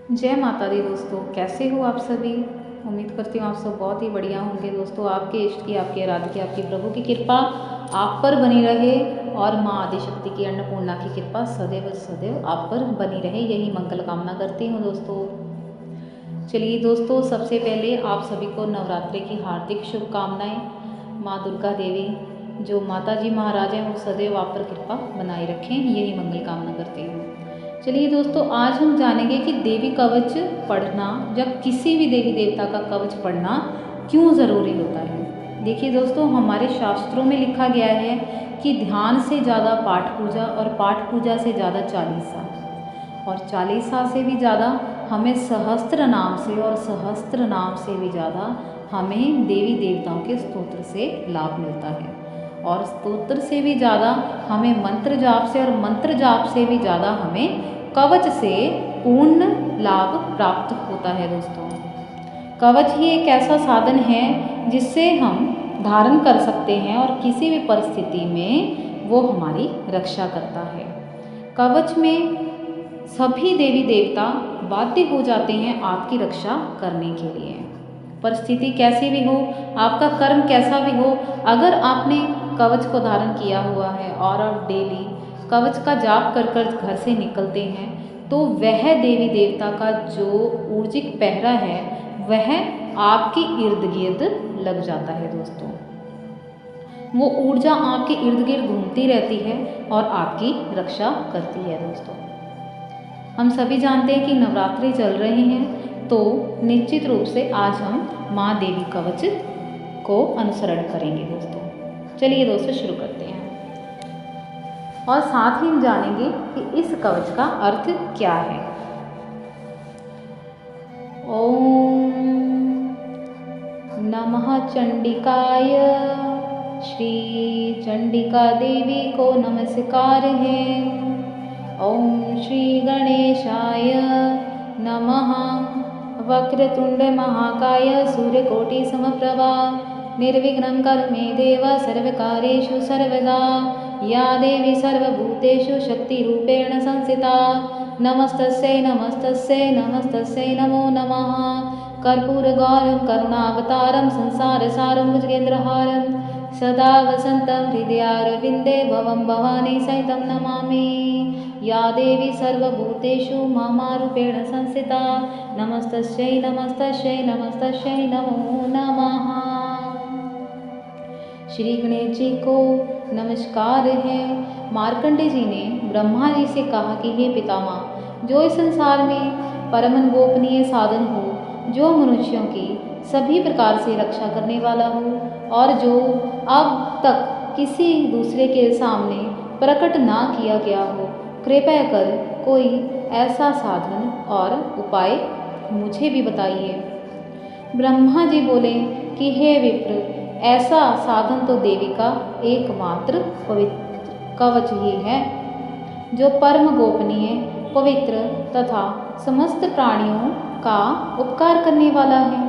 जय माता दी दोस्तों, कैसे हो आप सभी। उम्मीद करती हूँ आप सब बहुत ही बढ़िया होंगे। दोस्तों, आपके इष्ट की, आपके आराध्य की, आपकी प्रभु की कृपा आप पर बनी रहे और माँ आदिशक्ति की, अन्नपूर्णा की कृपा सदैव सदैव आप पर बनी रहे, यही मंगल कामना करती हूँ। दोस्तों चलिए दोस्तों, सबसे पहले आप सभी को नवरात्रि की हार्दिक शुभकामनाएं। माँ दुर्गा देवी जो माता जी महाराज हैं वो सदैव आप पर कृपा बनाए रखें, यही मंगल कामना करती हूँ। चलिए दोस्तों, आज हम जानेंगे कि देवी कवच पढ़ना या किसी भी देवी देवता का कवच पढ़ना क्यों ज़रूरी होता है। देखिए दोस्तों, हमारे शास्त्रों में लिखा गया है कि ध्यान से ज़्यादा पाठ पूजा और पाठ पूजा से ज़्यादा चालीसा, और चालीसा से भी ज़्यादा हमें सहस्त्र नाम से, और सहस्त्र नाम से भी ज़्यादा हमें देवी देवताओं के स्तोत्र से लाभ मिलता है, और स्तोत्र से भी ज़्यादा हमें मंत्र जाप से, और मंत्र जाप से भी ज़्यादा हमें कवच से पूर्ण लाभ प्राप्त होता है। दोस्तों, कवच ही एक ऐसा साधन है जिससे हम धारण कर सकते हैं और किसी भी परिस्थिति में वो हमारी रक्षा करता है। कवच में सभी देवी देवता बाध्य हो जाते हैं आपकी रक्षा करने के लिए। परिस्थिति कैसी भी हो, आपका कर्म कैसा भी हो, अगर आपने कवच को धारण किया हुआ है और आप डेली कवच का जाप कर कर घर से निकलते हैं, तो वह देवी देवता का जो ऊर्जिक पहरा है वह आपके इर्द गिर्द लग जाता है। दोस्तों, वो ऊर्जा आपके इर्द गिर्द घूमती रहती है और आपकी रक्षा करती है। दोस्तों, हम सभी जानते हैं कि नवरात्रि चल रहे हैं, तो निश्चित रूप से आज हम माँ देवी कवच को अनुसरण करेंगे। दोस्तों चलिए दोस्तों, शुरू करते हैं और साथ ही हम जानेंगे कि इस कवच का अर्थ क्या है। ओम नमः चंडिकाय। श्री चंडिका देवी को नमस्कार है। ओम श्री गणेशाय नमः। वक्रतुंड महाकाय सूर्यकोटि समप्रभा निर्विघ्नं कर्मे देव सर्वकार्येषु सर्वदा। या देवी सर्वभूतेषु शक्तिरूपेण संस्थिता। नमस्तस्यै नमस्तस्यै नमस्तस्यै नमो नमः। कर्पूरगौरं करुणावतारं संसारसारं भुजगेन्द्रहारं सदा वसन्तं हृदयारविन्दे भवं भवानी सहितं नमामि। या देवी सर्वभूतेषु ममारूपेण संस्थिता। नमस्तस्यै नमस्तस्यै नमस्तस्यै नमो नमः। श्री गणेश जी को नमस्कार है। मार्कंडेय जी ने ब्रह्मा जी से कहा कि हे पितामह, जो इस संसार में परम गोपनीय साधन हो, जो मनुष्यों की सभी प्रकार से रक्षा करने वाला हो, और जो अब तक किसी दूसरे के सामने प्रकट ना किया गया हो, कृपया कर कोई ऐसा साधन और उपाय मुझे भी बताइए। ब्रह्मा जी बोले कि हे विप्र, ऐसा साधन तो देवी का एकमात्र पवित्र कवच ही है, जो परम गोपनीय, पवित्र तथा समस्त प्राणियों का उपकार करने वाला है।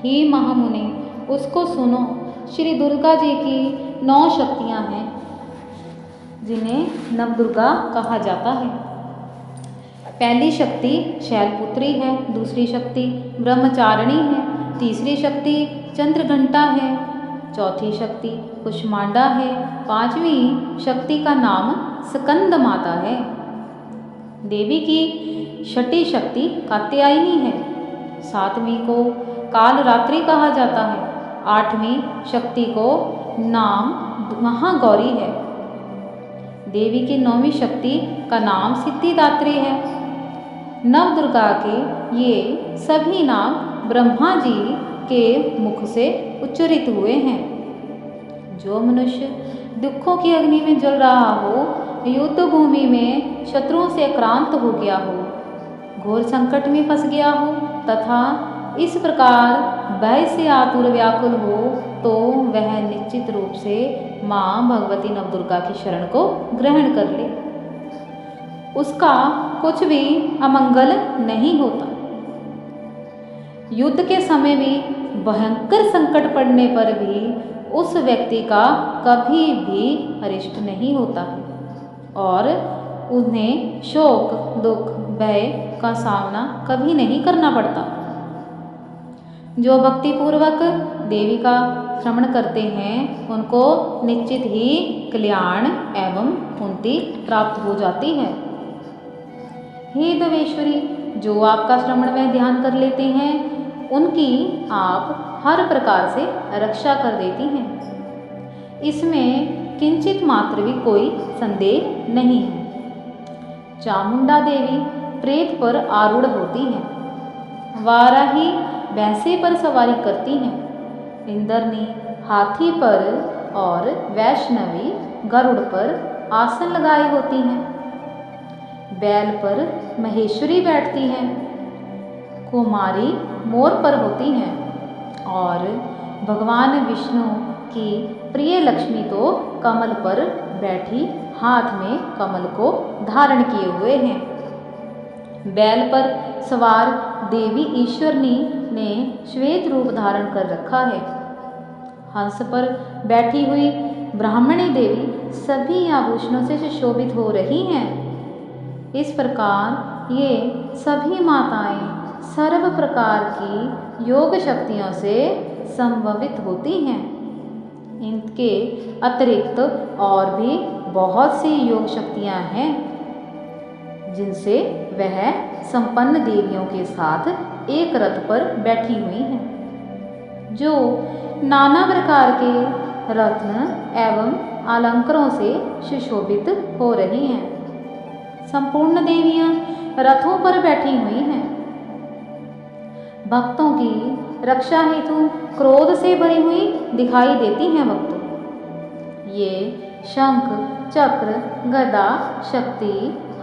हे महामुनि, उसको सुनो। श्री दुर्गा जी की 9 शक्तियाँ हैं, जिन्हें नवदुर्गा कहा जाता है। पहली शक्ति शैलपुत्री है, दूसरी शक्ति ब्रह्मचारिणी है, तीसरी शक्ति चंद्रघंटा है, चौथी शक्ति कुष्मांडा है, पांचवी शक्ति का नाम स्कंद माता है। देवी की छठी शक्ति कात्यायनी है, सातवीं को कालरात्रि कहा जाता है, आठवीं शक्ति को नाम महागौरी है। देवी की 9वीं शक्ति का नाम सिद्धिदात्री है। नवदुर्गा के ये सभी नाम ब्रह्मा जी के मुख से उच्चरित हुए हैं। जो मनुष्य दुखों की अग्नि में जल रहा हो, युद्ध भूमि में शत्रुओं से आक्रांत हो गया हो, घोर संकट में फंस गया हो, तथा इस प्रकार भय से आतुर व्याकुल हो, तो वह निश्चित रूप से माँ भगवती नवदुर्गा की शरण को ग्रहण कर ले। उसका कुछ भी अमंगल नहीं होता। युद्ध के समय भी भयंकर संकट पड़ने पर भी उस व्यक्ति का कभी भी अरिष्ट नहीं होता है, और उन्हें शोक, दुख, भय का सामना कभी नहीं करना पड़ता। जो भक्तिपूर्वक देवी का श्रवण करते हैं उनको निश्चित ही कल्याण एवं उन्नति प्राप्त हो जाती है। हे देवेश्वरी, जो आपका श्रवण व ध्यान कर लेते हैं उनकी आप हर प्रकार से रक्षा कर देती हैं। इसमें किंचित मात्र भी कोई संदेह नहीं है। चामुंडा देवी प्रेत पर आरूढ़ होती हैं, वाराही भैंसे पर सवारी करती हैं, इंद्रनी हाथी पर और वैष्णवी गरुड़ पर आसन लगाए होती हैं, बैल पर महेश्वरी बैठती हैं, कुमारी मोर पर होती हैं और भगवान विष्णु की प्रिय लक्ष्मी तो कमल पर बैठी हाथ में कमल को धारण किए हुए हैं। बैल पर सवार देवी ईश्वरनी ने श्वेत रूप धारण कर रखा है। हंस पर बैठी हुई ब्राह्मणी देवी सभी आभूषणों से सुशोभित हो रही हैं। इस प्रकार ये सभी माताएं सर्व प्रकार की योग शक्तियों से संभवित होती हैं। इनके अतिरिक्त और भी बहुत सी योग शक्तियां हैं जिनसे वह संपन्न देवियों के साथ एक रथ पर बैठी हुई हैं, जो नाना प्रकार के रत्न एवं अलंकारों से सुशोभित हो रही हैं। संपूर्ण देवियां रथों पर बैठी हुई हैं। भक्तों की रक्षा हेतु क्रोध से भरी हुई दिखाई देती हैं भक्तों। ये शंख, चक्र, गदा, शक्ति,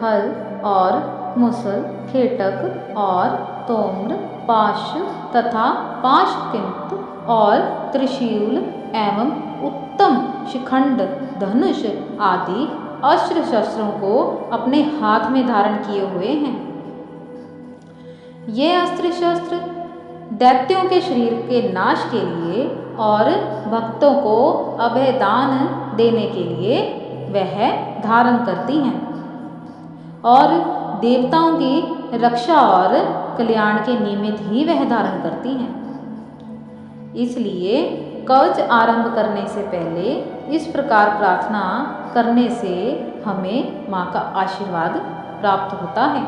हल और मुसल, खेटक और तोम्र, पाश तथा पाशकिंत और त्रिशूल एवं उत्तम शिखंड, धनुष आदि अस्त्र शस्त्रों को अपने हाथ में धारण किए हुए हैं। ये अस्त्र शस्त्र दैत्यों के शरीर के नाश के लिए और भक्तों को अभयदान देने के लिए वह धारण करती हैं और देवताओं की रक्षा और कल्याण के निमित्त ही वह धारण करती हैं। इसलिए कवच आरंभ करने से पहले इस प्रकार प्रार्थना करने से हमें माँ का आशीर्वाद प्राप्त होता है।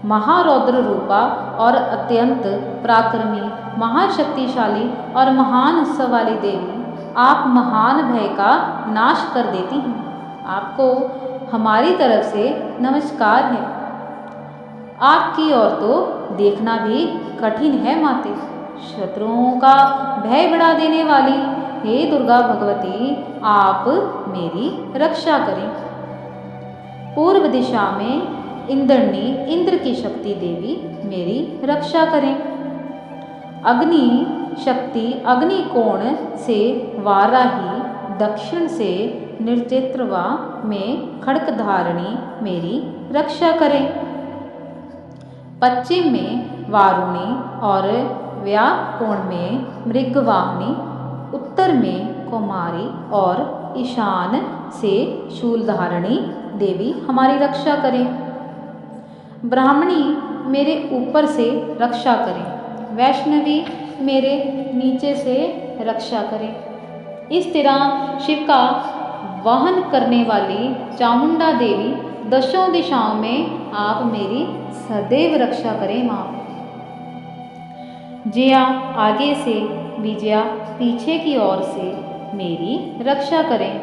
महारौद्र रूपा और अत्यंत पराक्रमी, महाशक्तिशाली और महान उत्सव वाली देवी, आप महान भय का नाश कर देती हैं। आपको हमारी तरफ से नमस्कार है। आपकी ओर तो देखना भी कठिन है माते। शत्रुओं का भय बढ़ा देने वाली हे दुर्गा भगवती, आप मेरी रक्षा करें। पूर्व दिशा में इंद्रनी, इंद्र की शक्ति देवी मेरी रक्षा करें। अग्नि शक्ति अग्निकोण से वाराही, दक्षिण से निर्चित्रवा में खड़गधारिणी मेरी रक्षा करें। पश्चिम में वारुणी और व्याकोण में मृगवाहिनी, उत्तर में कुमारी और ईशान से शूलधारिणी देवी हमारी रक्षा करें। ब्राह्मणी मेरे ऊपर से रक्षा करें, वैष्णवी मेरे नीचे से रक्षा करें। इस तरह शिव का वहन करने वाली चामुंडा देवी दशों दिशाओं में आप मेरी सदैव रक्षा करें माँ। जया आगे से, विजया पीछे की ओर से मेरी रक्षा करें।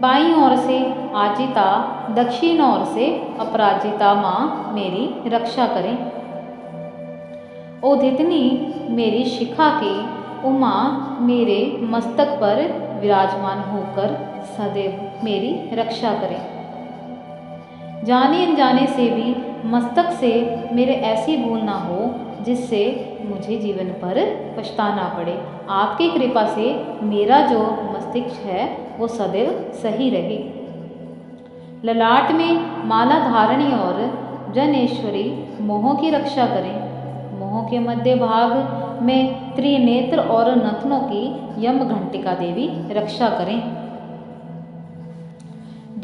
बाईं ओर से आजिता, दक्षिण ओर से अपराजिता माँ मेरी रक्षा करें। ओधितनी मेरी शिखा की उमा मेरे मस्तक पर विराजमान होकर सदैव मेरी रक्षा करें। जाने अनजाने से भी मस्तक से मेरे ऐसी भूल ना हो जिससे मुझे जीवन पर पछताना पड़े। आपकी कृपा से मेरा जो मस्तिष्क है वो सदैव सही रहे। ललाट में माला धारणी और जनेश्वरी मोहों की रक्षा करें। मोहों के मध्य भाग में त्रिनेत्र और नथनों की यम घंटिका देवी रक्षा करें।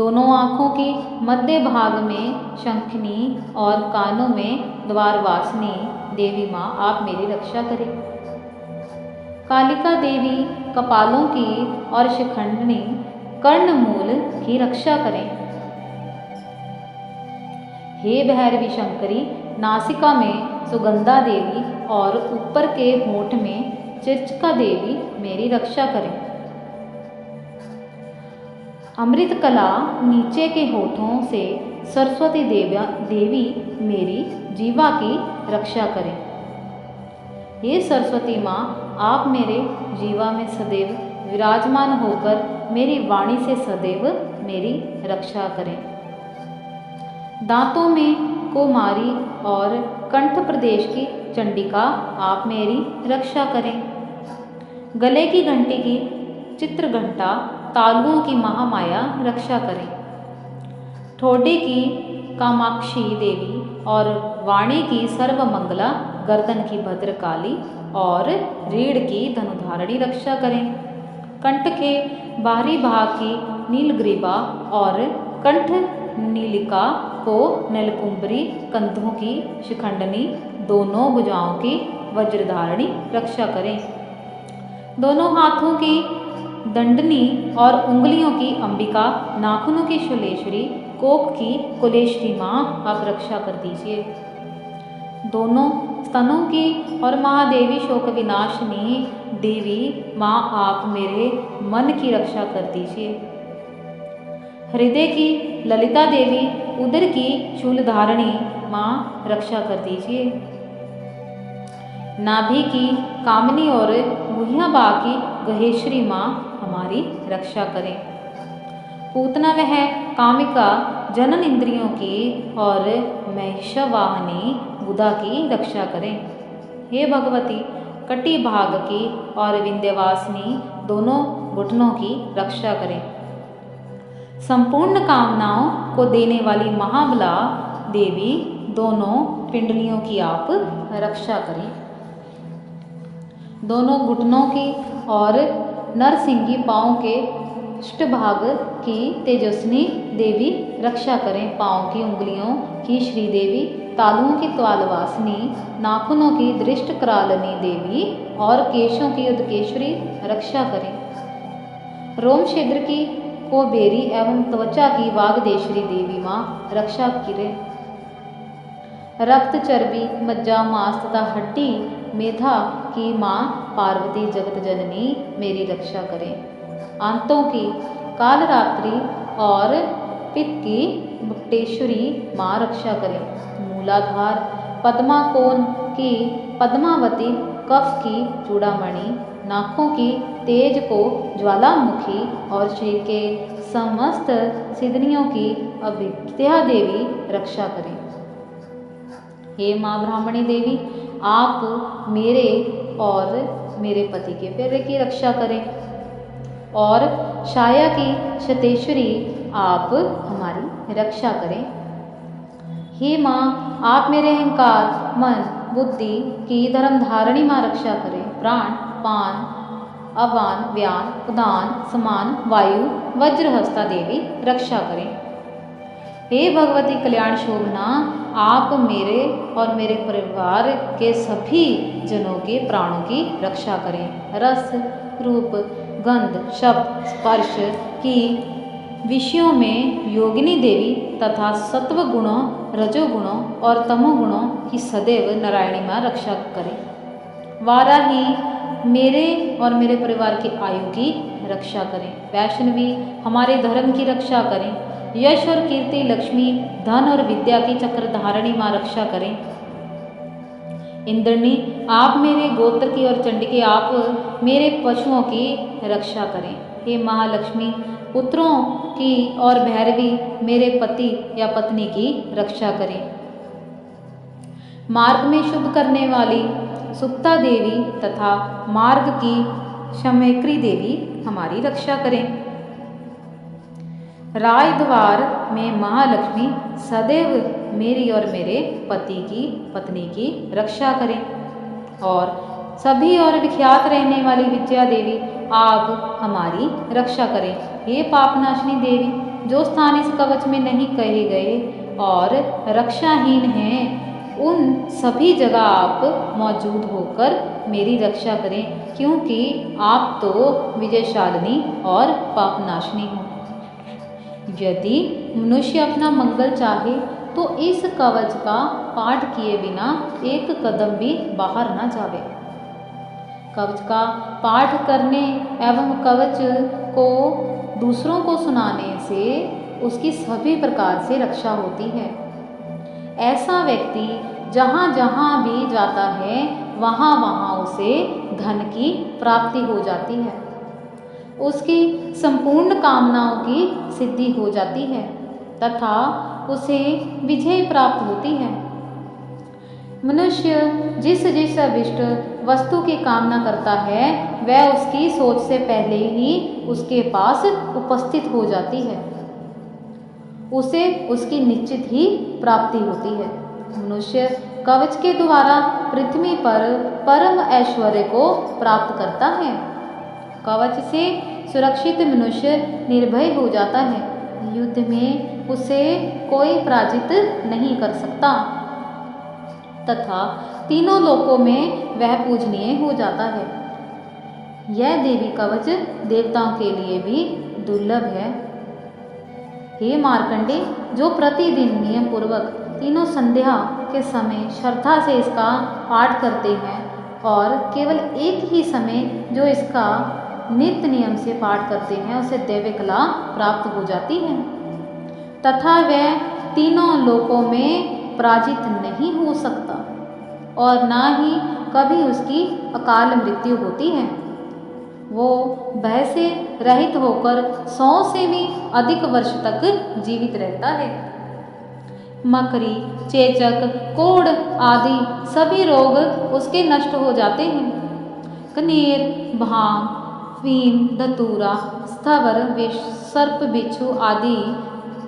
दोनों आँखों की मध्य भाग में शंखनी और कानों में द्वारवासिनी देवी माँ आप मेरी रक्षा करें। कालिका देवी कपालों की और शिखंडनी कर्णमूल की रक्षा करें। हे भैरवी शंकरी नासिका में सुगंधा देवी और ऊपर के होंठ में चिर्चिका देवी मेरी रक्षा करें। अमृत कला नीचे के होठों से सरस्वती देवी मेरी जीवा की रक्षा करें। हे सरस्वती माँ आप मेरे जीवा में सदैव विराजमान होकर मेरी वाणी से सदैव मेरी रक्षा करें। दांतों में कुमारी और कंठ प्रदेश की चंडिका आप मेरी रक्षा करें। गले की घंटी की चित्र घंटा तालुओं की महामाया रक्षा करें। ठोडी की कामाक्षी देवी और वाणी की सर्वमंगला गर्दन की भद्रकाली और रीढ़ की धनुधारिणी रक्षा करें। कंठ के बाहरी भाग की नीलग्रीवा और कंठ नीलिका को नीलकुंभरी कंधों की शिखंडनी दोनों भुजाओं की वज्रधारिणी रक्षा करें। दोनों हाथों की दंडनी और उंगलियों की अंबिका नाखूनों की शूलेश्वरी कोक की कुलेश्वरी माँ आप रक्षा कर दीजिए। दोनों स्तनों की और महादेवी शोक विनाशिनी देवी माँ आप मेरे मन की रक्षा कर दीजिए। हृदय की ललिता देवी उदर की शूलधारिणी माँ रक्षा कर दीजिए। नाभि की कामिनी और गुहियाबा की गहेश्वरी माँ हमारी रक्षा करें। पूतना वह कामिका जनन इंद्रियों की और महिषवाहिनी बुधा की रक्षा करें। हे भगवती कटी भाग की और विंध्यवासिनी दोनों घुटनों की रक्षा करें। संपूर्ण कामनाओं को देने वाली महाबला देवी दोनों पिंडलियों की आप रक्षा करें। दोनों घुटनों की और नरसिंगी पाँव के अष्टभाग की तेजस्विनी देवी रक्षा करें। पाँव की उंगलियों की श्रीदेवी, तालुओं की त्वालवासिनी, नाखूनों की दृष्ट करालनी देवी और केशों की उदकेश्वरी रक्षा करें। रोम छिद्र की कोबेरी एवं त्वचा की वागदेश्वरी देवी माँ रक्षा करें। रक्त चर्बी मज्जा मांस तथा हड्डी मेधा की माँ पार्वती जगत जननी मेरी रक्षा करें। आंतों की कालरात्रि और पित्त की मुक्तेश्वरी माँ रक्षा करें। मूलाधार पद्माकोण की पद्मावती कफ की चूड़ामणि, नाकों की तेज को ज्वालामुखी और शरीर के समस्त सिद्धनियों की अभिज्ञा देवी रक्षा करें। हे माँ ब्राह्मणी देवी आप मेरे और मेरे पति के पैर की रक्षा करें और छाया की शतेश्वरी आप हमारी रक्षा करें। हे माँ आप मेरे अहंकार मन बुद्धि की धर्म धारणी माँ रक्षा करें। प्राण पान अपान व्यान उदान समान वायु वज्रहस्ता देवी रक्षा करें। हे भगवती कल्याण शोभना आप मेरे और मेरे परिवार के सभी जनों के प्राणों की रक्षा करें। रस रूप गंध शब्द स्पर्श की विषयों में योगिनी देवी तथा सत्व गुणों रजोगुणों और तमोगुणों की सदैव नारायणी माँ रक्षा करें। वाराही मेरे और मेरे परिवार की आयु की रक्षा करें। वैष्णवी हमारे धर्म की रक्षा करें। यश और कीर्ति लक्ष्मी धन और विद्या की चक्रधारिणी माँ रक्षा करें। इंद्रनी आप मेरे गोत्र की और चंडिके आप मेरे पशुओं की रक्षा करें। हे महालक्ष्मी पुत्रों की और भैरवी मेरे पति या पत्नी की रक्षा करें। मार्ग में शुभ करने वाली सुप्ता देवी तथा मार्ग की शमेक्री देवी हमारी रक्षा करें। राजद्वार में महालक्ष्मी सदैव मेरी और मेरे पति की पत्नी की रक्षा करें और सभी और विख्यात रहने वाली विद्या देवी आप हमारी रक्षा करें। हे पापनाशिनी देवी जो स्थान इस कवच में नहीं कहे गए और रक्षाहीन हैं, उन सभी जगह आप मौजूद होकर मेरी रक्षा करें, क्योंकि आप तो विजयशालिनी और पापनाशनी हो। यदि मनुष्य अपना मंगल चाहे तो इस कवच का पाठ किए बिना एक कदम भी बाहर न जावे। कवच का पाठ करने एवं कवच को दूसरों को सुनाने से उसकी सभी प्रकार से रक्षा होती है। ऐसा व्यक्ति जहाँ जहाँ भी जाता है वहाँ वहाँ उसे धन की प्राप्ति हो जाती है, उसकी संपूर्ण कामनाओं की सिद्धि हो जाती है तथा उसे विजय प्राप्त होती है। मनुष्य जिस जिस अभिष्ट वस्तु की कामना करता है वह उसकी सोच से पहले ही उसके पास उपस्थित हो जाती है, उसे उसकी निश्चित ही प्राप्ति होती है। मनुष्य कवच के द्वारा पृथ्वी पर परम ऐश्वर्य को प्राप्त करता है। कवच से सुरक्षित मनुष्य निर्भय हो जाता है, युद्ध में उसे कोई पराजित नहीं कर सकता तथा तीनों लोकों में वह पूजनीय हो जाता है। यह देवी कवच देवताओं के लिए भी दुर्लभ है। हे मार्कंडे, जो प्रतिदिन नियम पूर्वक तीनों संध्या के समय श्रद्धा से इसका पाठ करते हैं और केवल एक ही समय जो इसका नित्य नियम से पाठ करते हैं उसे दैवी कला प्राप्त हो जाती है तथा वह तीनों लोकों में पराजित नहीं हो सकता और ना ही कभी उसकी अकाल मृत्यु होती है। वो भय से रहित होकर 100 से भी अधिक वर्ष तक जीवित रहता है। मकड़ी, चेचक, कोढ़ आदि सभी रोग उसके नष्ट हो जाते हैं। कनेर, भांग, फीम, धतूरा, स्थावर, विष, सर्प, बिच्छू आदि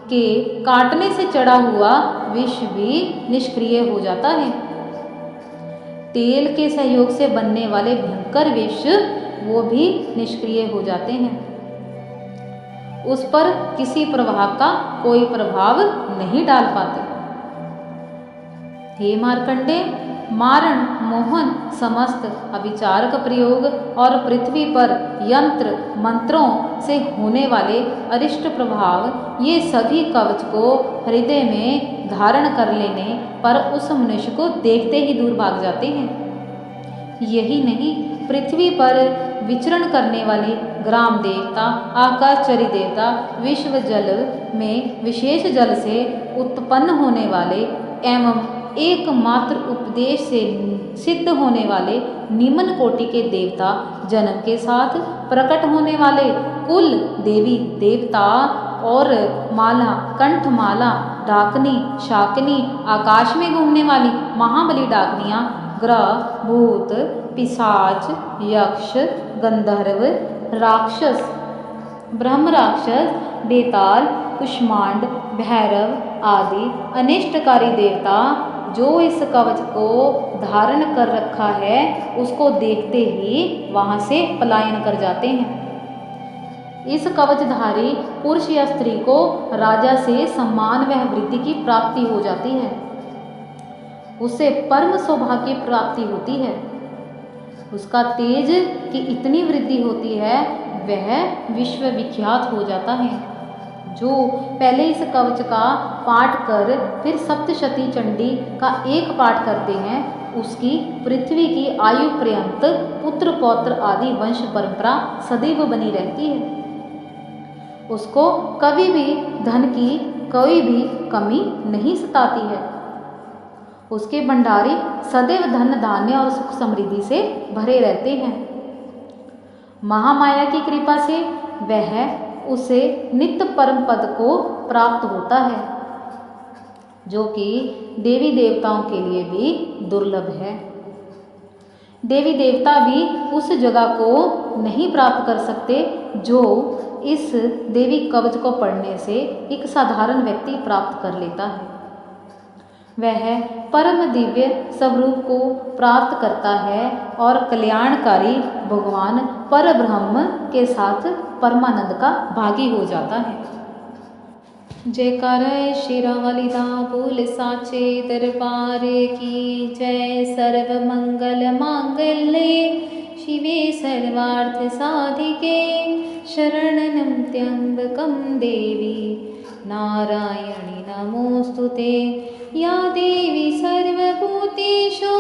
के काटने से चढ़ा हुआ विष भी निष्क्रिय हो जाता है। तेल के सहयोग से बनने वाले भयंकर विष वो भी निष्क्रिय हो जाते हैं, उस पर किसी प्रभाव का कोई प्रभाव नहीं डाल पाते। हे मार्कंडे, मारण, मोहन, समस्त अविचार का प्रयोग और पृथ्वी पर यंत्र मंत्रों से होने वाले अरिष्ट प्रभाव ये सभी कवच को हृदय में धारण कर लेने पर उस मनुष्य को देखते ही दूर भाग जाते हैं। यही नहीं, पृथ्वी पर विचरण करने वाले ग्राम देवता, आकाशचरी देवता, विश्व जल में विशेष जल से उत्पन्न होने वाले एवं एकमात्र उपदेश से सिद्ध होने वाले निम्न कोटि के देवता, जन्म के साथ प्रकट होने वाले कुल देवी देवता और माला, कंठमाला, डाकनी, शाकनी, आकाश में घूमने वाली महाबली डाकनियाँ, ग्रह, भूत, पिशाच, यक्ष, गंधर्व, राक्षस, ब्रह्म राक्षस, बेताल, कुष्मांड, भैरव आदि अनिष्टकारी देवता जो इस कवच को धारण कर रखा है उसको देखते ही वहाँ से पलायन कर जाते हैं। इस कवचधारी पुरुष या स्त्री को राजा से सम्मान व वृद्धि की प्राप्ति हो जाती है, उसे परम सौभाग्य की प्राप्ति होती है, उसका तेज की इतनी वृद्धि होती है वह विश्व विख्यात हो जाता है। जो पहले इस कवच का पाठ कर फिर सप्तशती चंडी का एक पाठ करते हैं उसकी पृथ्वी की आयु पर्यंत पुत्र पौत्र आदि वंश परंपरा सदैव बनी रहती है। उसको कभी भी धन की कोई भी कमी नहीं सताती है। उसके भंडारी सदैव धन धान्य और सुख समृद्धि से भरे रहते हैं। महामाया की कृपा से वह उसे नित्य परम पद को प्राप्त होता है, जो कि देवी देवताओं के लिए भी दुर्लभ है। देवी देवता भी उस जगह को नहीं प्राप्त कर सकते जो इस देवी कवच को पढ़ने से एक साधारण व्यक्ति प्राप्त कर लेता है। वह परम दिव्य स्वरूप को प्राप्त करता है और कल्याणकारी भगवान परब्रह्म के साथ परमानंद का भागी हो जाता है। जयकारा शिरा वालिदा बोल साचे दरबार की जय। सर्व मंगल मांगल्ये शिवे सर्वार्थ साधिके शरणं त्र्यंबकं देवी नारायणी नमोस्तुते। या देवी सर्वभूतेषु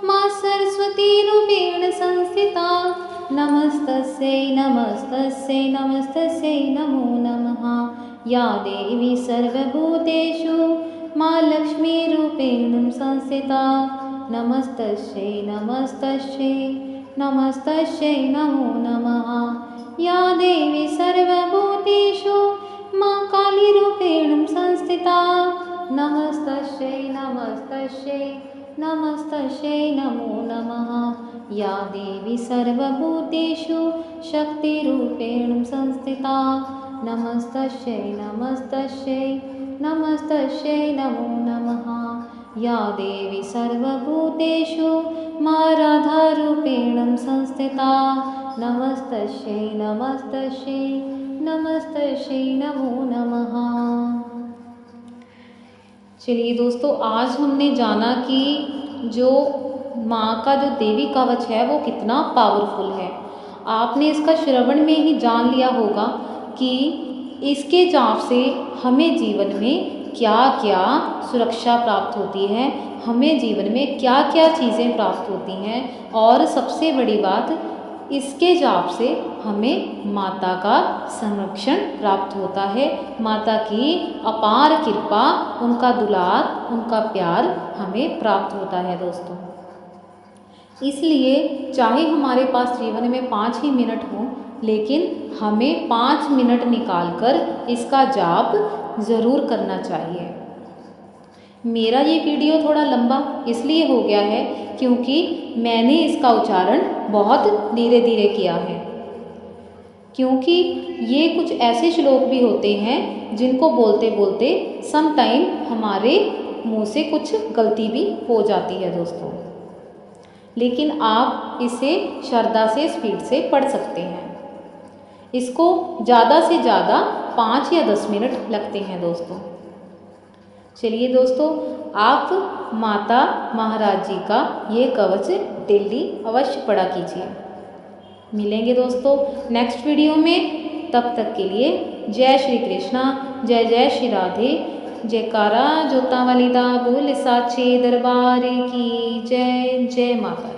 मां सरस्वती रूपेण संस्थिता नमस्तस्यै नमस्तस्यै नमस्तस्यै नमो नमः। या देवी सर्वभूतेषु मां लक्ष्मीरूपेण संस्थिता नमस्तस्यै नमस्तस्यै नमस्तस्यै नमो नमः। या देवी सर्वभूतेषु मां कालीरूपेण संस्थिता नमस्तस्यै नमस्तस्यै नमस्तस्यै नमो नमः। या देवी सर्वभूतेषु शक्तिरूपेण संस्थिता नमस्तस्यै नमस्तस्यै नमस्तस्यै नमो नमः। या देवी सर्वभूतेषु मां राधारूपेण संस्थिता नमस्तस्यै नमस्तस्यै नमस्तस्यै नमो नमः। चलिए दोस्तों, आज हमने जाना कि जो माँ का जो देवी कवच है वो कितना पावरफुल है। आपने इसका श्रवण में ही जान लिया होगा कि इसके जाप से हमें जीवन में क्या क्या सुरक्षा प्राप्त होती है, हमें जीवन में क्या क्या चीज़ें प्राप्त होती हैं, और सबसे बड़ी बात, इसके जाप से हमें माता का संरक्षण प्राप्त होता है। माता की अपार कृपा, उनका दुलार, उनका प्यार हमें प्राप्त होता है दोस्तों। इसलिए चाहे हमारे पास जीवन में 5 ही मिनट हों, लेकिन हमें 5 मिनट निकालकर इसका जाप ज़रूर करना चाहिए। मेरा ये वीडियो थोड़ा लंबा इसलिए हो गया है क्योंकि मैंने इसका उच्चारण बहुत धीरे धीरे किया है, क्योंकि ये कुछ ऐसे श्लोक भी होते हैं जिनको बोलते बोलते सम टाइम हमारे मुंह से कुछ गलती भी हो जाती है दोस्तों। लेकिन आप इसे श्रद्धा से, स्पीड से पढ़ सकते हैं। इसको ज़्यादा से ज़्यादा 5 या 10 मिनट लगते हैं दोस्तों। चलिए दोस्तों, आप माता महाराज जी का ये कवच डेली अवश्य पढ़ा कीजिए। मिलेंगे दोस्तों नेक्स्ट वीडियो में, तब तक के लिए जय श्री कृष्णा, जय जय श्री राधे। जयकारा जोता वाली दा बोल साचे दरबार की जय। जय माता।